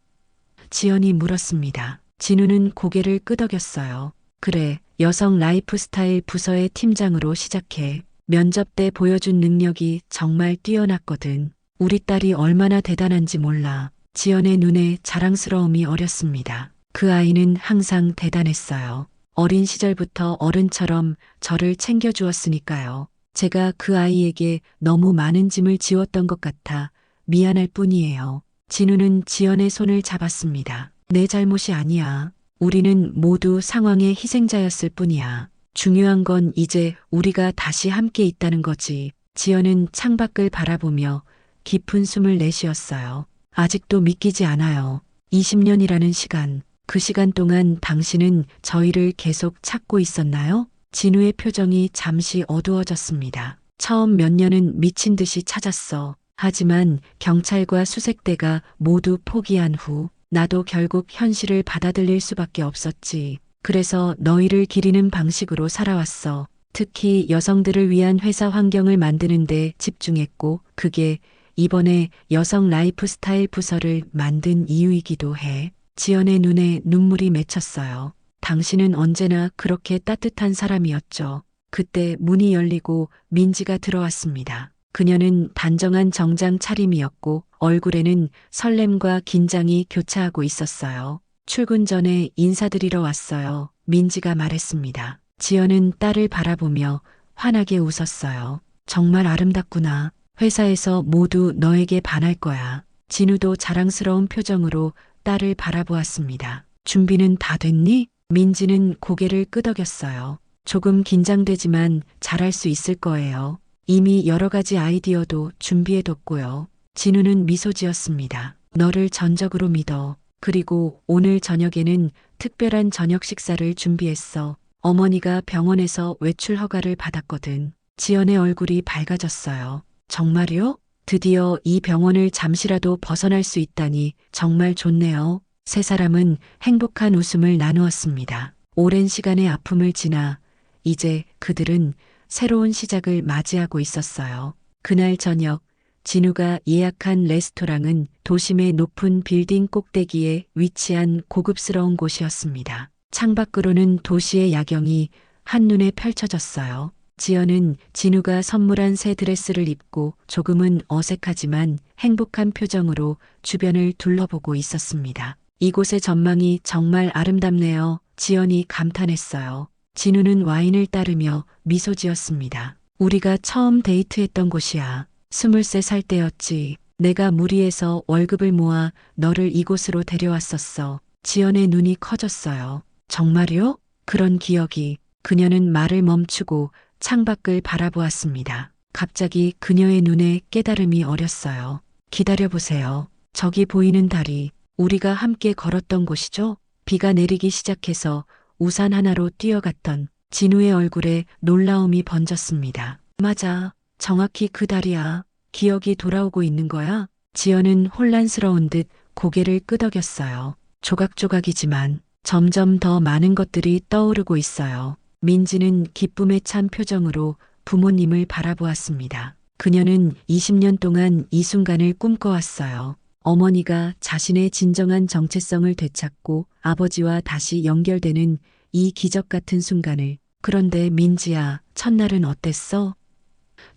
지연이 물었습니다. 진우는 고개를 끄덕였어요. 그래, 여성 라이프스타일 부서의 팀장으로 시작해. 면접 때 보여준 능력이 정말 뛰어났거든. 우리 딸이 얼마나 대단한지 몰라. 지연의 눈에 자랑스러움이 어렸습니다. 그 아이는 항상 대단했어요. 어린 시절부터 어른처럼 저를 챙겨주었으니까요. 제가 그 아이에게 너무 많은 짐을 지웠던 것 같아 미안할 뿐이에요. 진우는 지연의 손을 잡았습니다. 내 잘못이 아니야. 우리는 모두 상황의 희생자였을 뿐이야. 중요한 건 이제 우리가 다시 함께 있다는 거지. 지연은 창밖을 바라보며 깊은 숨을 내쉬었어요. 아직도 믿기지 않아요. 20년이라는 시간. 그 시간 동안 당신은 저희를 계속 찾고 있었나요? 진우의 표정이 잠시 어두워졌습니다. 처음 몇 년은 미친 듯이 찾았어. 하지만 경찰과 수색대가 모두 포기한 후 나도 결국 현실을 받아들일 수밖에 없었지. 그래서 너희를 기리는 방식으로 살아왔어. 특히 여성들을 위한 회사 환경을 만드는 데 집중했고 그게 이번에 여성 라이프스타일 부서를 만든 이유이기도 해. 지연의 눈에 눈물이 맺혔어요. 당신은 언제나 그렇게 따뜻한 사람이었죠. 그때 문이 열리고 민지가 들어왔습니다. 그녀는 단정한 정장 차림이었고 얼굴에는 설렘과 긴장이 교차하고 있었어요. 출근 전에 인사드리러 왔어요. 민지가 말했습니다. 지연은 딸을 바라보며 환하게 웃었어요. 정말 아름답구나. 회사에서 모두 너에게 반할 거야. 진우도 자랑스러운 표정으로 딸을 바라보았습니다. 준비는 다 됐니? 민지는 고개를 끄덕였어요. 조금 긴장되지만 잘할 수 있을 거예요. 이미 여러 가지 아이디어도 준비해뒀고요. 진우는 미소 지었습니다. 너를 전적으로 믿어. 그리고 오늘 저녁에는 특별한 저녁 식사를 준비했어. 어머니가 병원에서 외출 허가를 받았거든. 지연의 얼굴이 밝아졌어요. 정말요? 드디어 이 병원을 잠시라도 벗어날 수 있다니 정말 좋네요. 세 사람은 행복한 웃음을 나누었습니다. 오랜 시간의 아픔을 지나 이제 그들은 새로운 시작을 맞이하고 있었어요. 그날 저녁 진우가 예약한 레스토랑은 도심의 높은 빌딩 꼭대기에 위치한 고급스러운 곳이었습니다. 창밖으로는 도시의 야경이 한눈에 펼쳐졌어요. 지연은 진우가 선물한 새 드레스를 입고 조금은 어색하지만 행복한 표정으로 주변을 둘러보고 있었습니다. 이곳의 전망이 정말 아름답네요. 지연이 감탄했어요. 진우는 와인을 따르며 미소 지었습니다. 우리가 처음 데이트했던 곳이야. 23살 때였지. 내가 무리해서 월급을 모아 너를 이곳으로 데려왔었어. 지연의 눈이 커졌어요. 정말요? 그런 기억이. 그녀는 말을 멈추고 창밖을 바라보았습니다. 갑자기 그녀의 눈에 깨달음이 어렸어요. 기다려보세요. 저기 보이는 다리, 우리가 함께 걸었던 곳이죠? 비가 내리기 시작해서 우산 하나로 뛰어갔던 진우의 얼굴에 놀라움이 번졌습니다. 맞아. 정확히 그 다리야. 기억이 돌아오고 있는 거야? 지연은 혼란스러운 듯 고개를 끄덕였어요. 조각조각이지만 점점 더 많은 것들이 떠오르고 있어요. 민지는 기쁨에 찬 표정으로 부모님을 바라보았습니다. 그녀는 20년 동안 이 순간을 꿈꿔왔어요. 어머니가 자신의 진정한 정체성을 되찾고 아버지와 다시 연결되는 이 기적 같은 순간을. 그런데 민지야, 첫날은 어땠어?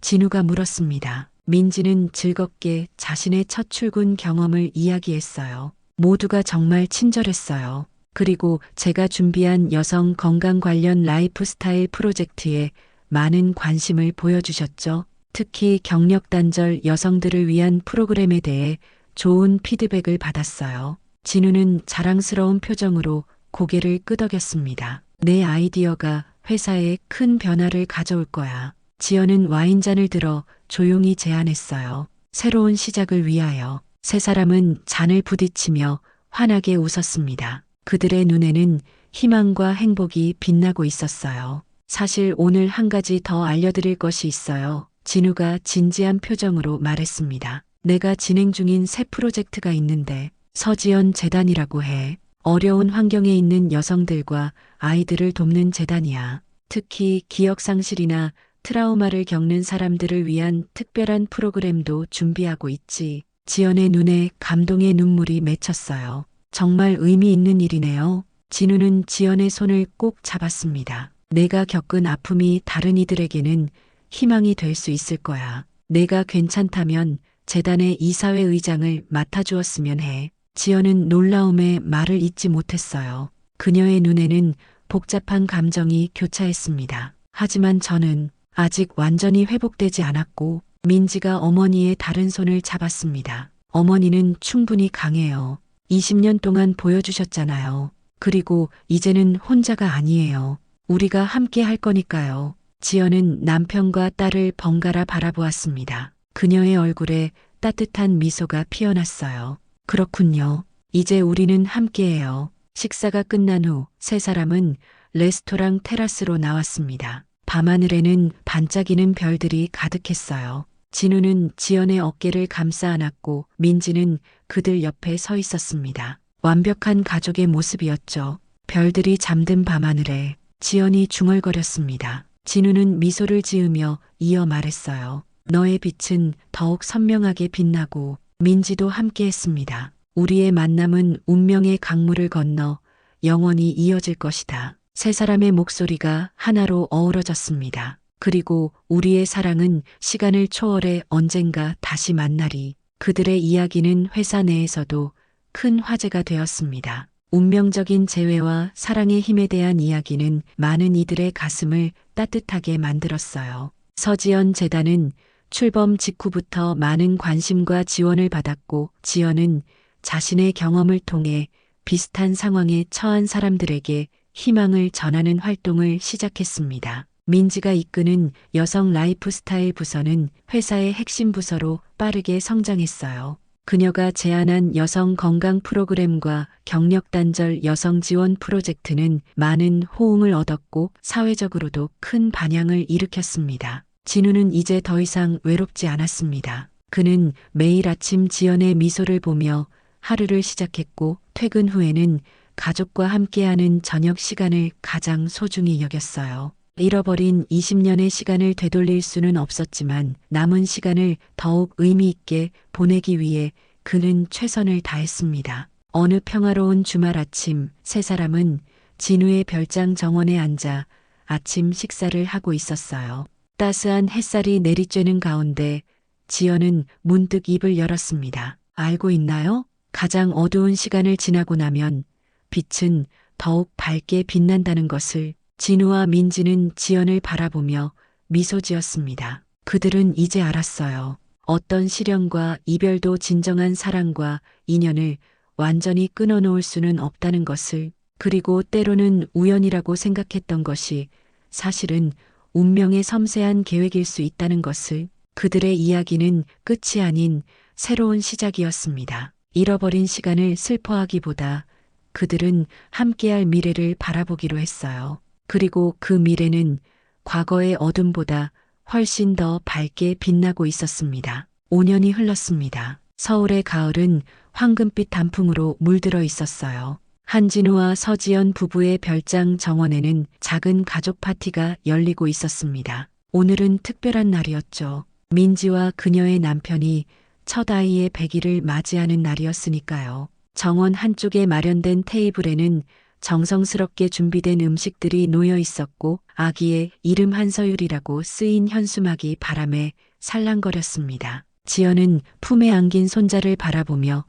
진우가 물었습니다. 민지는 즐겁게 자신의 첫 출근 경험을 이야기했어요. 모두가 정말 친절했어요. 그리고 제가 준비한 여성 건강 관련 라이프스타일 프로젝트에 많은 관심을 보여주셨죠. 특히 경력 단절 여성들을 위한 프로그램에 대해 좋은 피드백을 받았어요. 진우는 자랑스러운 표정으로 고개를 끄덕였습니다. 내 아이디어가 회사에 큰 변화를 가져올 거야. 지연은 와인잔을 들어 조용히 제안했어요. 새로운 시작을 위하여. 세 사람은 잔을 부딪히며 환하게 웃었습니다. 그들의 눈에는 희망과 행복이 빛나고 있었어요. 사실 오늘 한 가지 더 알려드릴 것이 있어요. 진우가 진지한 표정으로 말했습니다. 내가 진행 중인 새 프로젝트가 있는데 서지연 재단이라고 해. 어려운 환경에 있는 여성들과 아이들을 돕는 재단이야. 특히 기억상실이나 트라우마를 겪는 사람들을 위한 특별한 프로그램도 준비하고 있지. 지연의 눈에 감동의 눈물이 맺혔어요. 정말 의미 있는 일이네요. 진우는 지연의 손을 꼭 잡았습니다. 내가 겪은 아픔이 다른 이들에게는 희망이 될 수 있을 거야. 내가 괜찮다면 재단의 이사회 의장을 맡아주었으면 해. 지연은 놀라움에 말을 잇지 못했어요. 그녀의 눈에는 복잡한 감정이 교차했습니다. 하지만 저는 아직 완전히 회복되지 않았고. 민지가 어머니의 다른 손을 잡았습니다. 어머니는 충분히 강해요. 20년 동안 보여주셨잖아요. 그리고 이제는 혼자가 아니에요. 우리가 함께 할 거니까요. 지연은 남편과 딸을 번갈아 바라보았습니다. 그녀의 얼굴에 따뜻한 미소가 피어났어요. 그렇군요. 이제 우리는 함께해요. 식사가 끝난 후 세 사람은 레스토랑 테라스로 나왔습니다. 밤하늘에는 반짝이는 별들이 가득했어요. 진우는 지연의 어깨를 감싸 안았고 민지는 그들 옆에 서 있었습니다. 완벽한 가족의 모습이었죠. 별들이 잠든 밤하늘에 지연이 중얼거렸습니다. 진우는 미소를 지으며 이어 말했어요. 너의 빛은 더욱 선명하게 빛나고. 민지도 함께했습니다. 우리의 만남은 운명의 강물을 건너 영원히 이어질 것이다. 세 사람의 목소리가 하나로 어우러졌습니다. 그리고 우리의 사랑은 시간을 초월해 언젠가 다시 만나리. 그들의 이야기는 회사 내에서도 큰 화제가 되었습니다. 운명적인 재회와 사랑의 힘에 대한 이야기는 많은 이들의 가슴을 따뜻하게 만들었어요. 서지연 재단은 출범 직후부터 많은 관심과 지원을 받았고, 지연은 자신의 경험을 통해 비슷한 상황에 처한 사람들에게 희망을 전하는 활동을 시작했습니다. 민지가 이끄는 여성 라이프스타일 부서는 회사의 핵심 부서로 빠르게 성장했어요. 그녀가 제안한 여성 건강 프로그램과 경력 단절 여성 지원 프로젝트는 많은 호응을 얻었고 사회적으로도 큰 반향을 일으켰습니다. 진우는 이제 더 이상 외롭지 않았습니다. 그는 매일 아침 지연의 미소를 보며 하루를 시작했고, 퇴근 후에는 가족과 함께하는 저녁 시간을 가장 소중히 여겼어요. 잃어버린 20년의 시간을 되돌릴 수는 없었지만 남은 시간을 더욱 의미 있게 보내기 위해 그는 최선을 다했습니다. 어느 평화로운 주말 아침, 세 사람은 진우의 별장 정원에 앉아 아침 식사를 하고 있었어요. 따스한 햇살이 내리쬐는 가운데 지연은 문득 입을 열었습니다. 알고 있나요? 가장 어두운 시간을 지나고 나면 빛은 더욱 밝게 빛난다는 것을. 진우와 민지는 지연을 바라보며 미소 지었습니다. 그들은 이제 알았어요. 어떤 시련과 이별도 진정한 사랑과 인연을 완전히 끊어놓을 수는 없다는 것을. 그리고 때로는 우연이라고 생각했던 것이 사실은 운명의 섬세한 계획일 수 있다는 것을. 그들의 이야기는 끝이 아닌 새로운 시작이었습니다. 잃어버린 시간을 슬퍼하기보다 그들은 함께할 미래를 바라보기로 했어요. 그리고 그 미래는 과거의 어둠보다 훨씬 더 밝게 빛나고 있었습니다. 5년이 흘렀습니다. 서울의 가을은 황금빛 단풍으로 물들어 있었어요. 한진우와 서지연 부부의 별장 정원에는 작은 가족 파티가 열리고 있었습니다. 오늘은 특별한 날이었죠. 민지와 그녀의 남편이 첫 아이의 100일을 맞이하는 날이었으니까요. 정원 한쪽에 마련된 테이블에는 정성스럽게 준비된 음식들이 놓여 있었고, 아기의 이름 한서율이라고 쓰인 현수막이 바람에 살랑거렸습니다. 지연은 품에 안긴 손자를 바라보며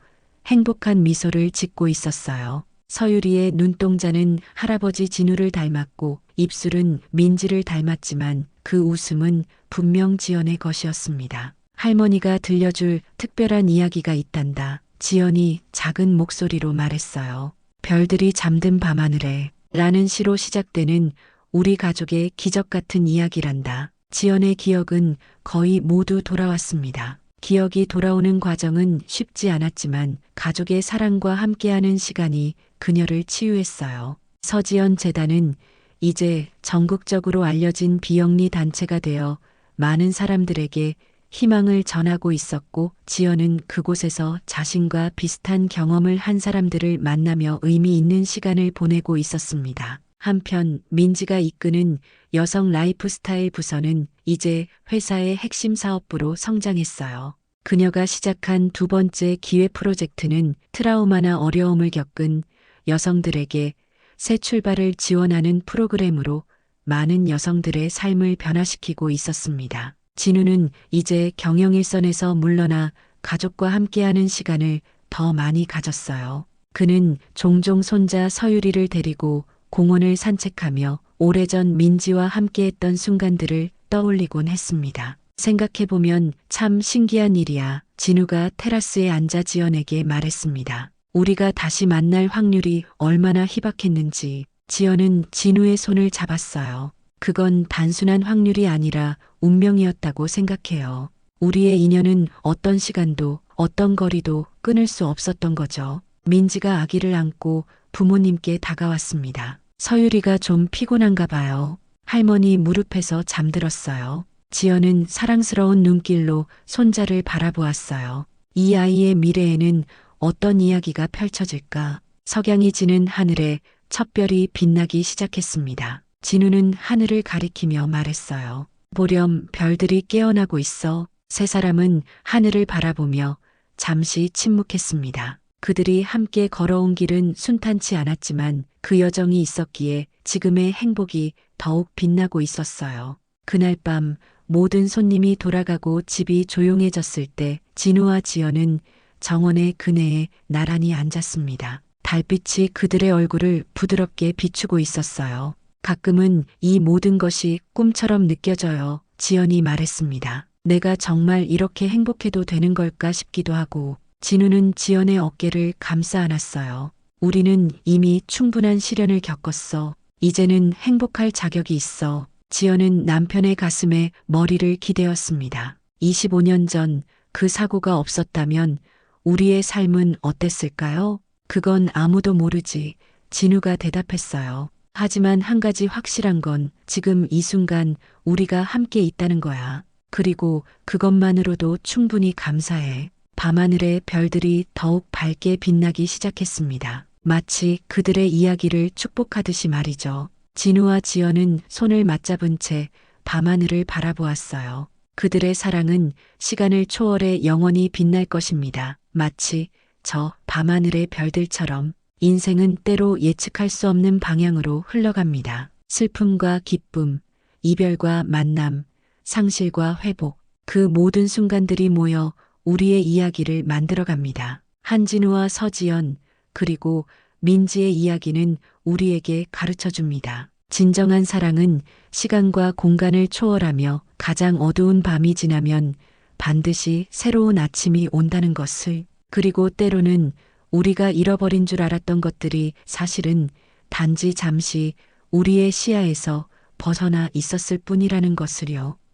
행복한 미소를 짓고 있었어요. 서율이의 눈동자는 할아버지 진우를 닮았고 입술은 민지를 닮았지만 그 웃음은 분명 지연의 것이었습니다. 할머니가 들려줄 특별한 이야기가 있단다. 지연이 작은 목소리로 말했어요. 별들이 잠든 밤하늘에 라는 시로 시작되는 우리 가족의 기적 같은 이야기란다. 지연의 기억은 거의 모두 돌아왔습니다. 기억이 돌아오는 과정은 쉽지 않았지만 가족의 사랑과 함께하는 시간이 그녀를 치유했어요. 서지연 재단은 이제 전국적으로 알려진 비영리 단체가 되어 많은 사람들에게 희망을 전하고 있었고, 지연은 그곳에서 자신과 비슷한 경험을 한 사람들을 만나며 의미 있는 시간을 보내고 있었습니다. 한편 민지가 이끄는 여성 라이프스타일 부서는 이제 회사의 핵심 사업부로 성장했어요. 그녀가 시작한 두 번째 기획 프로젝트는 트라우마나 어려움을 겪은 여성들에게 새 출발을 지원하는 프로그램으로 많은 여성들의 삶을 변화시키고 있었습니다. 진우는 이제 경영 일선에서 물러나 가족과 함께하는 시간을 더 많이 가졌어요. 그는 종종 손자 서유리를 데리고 공원을 산책하며 오래전 민지와 함께했던 순간들을 떠올리곤 했습니다. 생각해보면 참 신기한 일이야. 진우가 테라스에 앉아 지연에게 말했습니다. 우리가 다시 만날 확률이 얼마나 희박했는지. 지연은 진우의 손을 잡았어요. 그건 단순한 확률이 아니라 운명이었다고 생각해요. 우리의 인연은 어떤 시간도 어떤 거리도 끊을 수 없었던 거죠. 민지가 아기를 안고 부모님께 다가왔습니다. 서유리가 좀 피곤한가 봐요. 할머니 무릎에서 잠들었어요. 지연은 사랑스러운 눈길로 손자를 바라보았어요. 이 아이의 미래에는 어떤 이야기가 펼쳐질까? 석양이 지는 하늘에 첫 별이 빛나기 시작했습니다. 진우는 하늘을 가리키며 말했어요. 보렴, 별들이 깨어나고 있어. 세 사람은 하늘을 바라보며 잠시 침묵했습니다. 그들이 함께 걸어온 길은 순탄치 않았지만 그 여정이 있었기에 지금의 행복이 더욱 빛나고 있었어요. 그날 밤 모든 손님이 돌아가고 집이 조용해졌을 때 진우와 지연은 정원의 그네에 나란히 앉았습니다. 달빛이 그들의 얼굴을 부드럽게 비추고 있었어요. 가끔은 이 모든 것이 꿈처럼 느껴져요. 지연이 말했습니다. 내가 정말 이렇게 행복해도 되는 걸까 싶기도 하고. 진우는 지연의 어깨를 감싸 안았어요. 우리는 이미 충분한 시련을 겪었어. 이제는 행복할 자격이 있어. 지연은 남편의 가슴에 머리를 기대었습니다. 25년 전 그 사고가 없었다면 우리의 삶은 어땠을까요? 그건 아무도 모르지. 진우가 대답했어요. 하지만 한 가지 확실한 건 지금 이 순간 우리가 함께 있다는 거야. 그리고 그것만으로도 충분히 감사해. 밤하늘의 별들이 더욱 밝게 빛나기 시작했습니다. 마치 그들의 이야기를 축복하듯이 말이죠. 진우와 지연은 손을 맞잡은 채 밤하늘을 바라보았어요. 그들의 사랑은 시간을 초월해 영원히 빛날 것입니다. 마치 저 밤하늘의 별들처럼 인생은 때로 예측할 수 없는 방향으로 흘러갑니다. 슬픔과 기쁨, 이별과 만남, 상실과 회복, 그 모든 순간들이 모여 우리의 이야기를 만들어갑니다. 한진우와 서지연, 그리고 민지의 이야기는 우리에게 가르쳐줍니다. 진정한 사랑은 시간과 공간을 초월하며 가장 어두운 밤이 지나면 반드시 새로운 아침이 온다는 것을, 그리고 때로는 우리가 잃어버린 줄 알았던 것들이 사실은 단지 잠시 우리의 시야에서 벗어나 있었을 뿐이라는 것을요.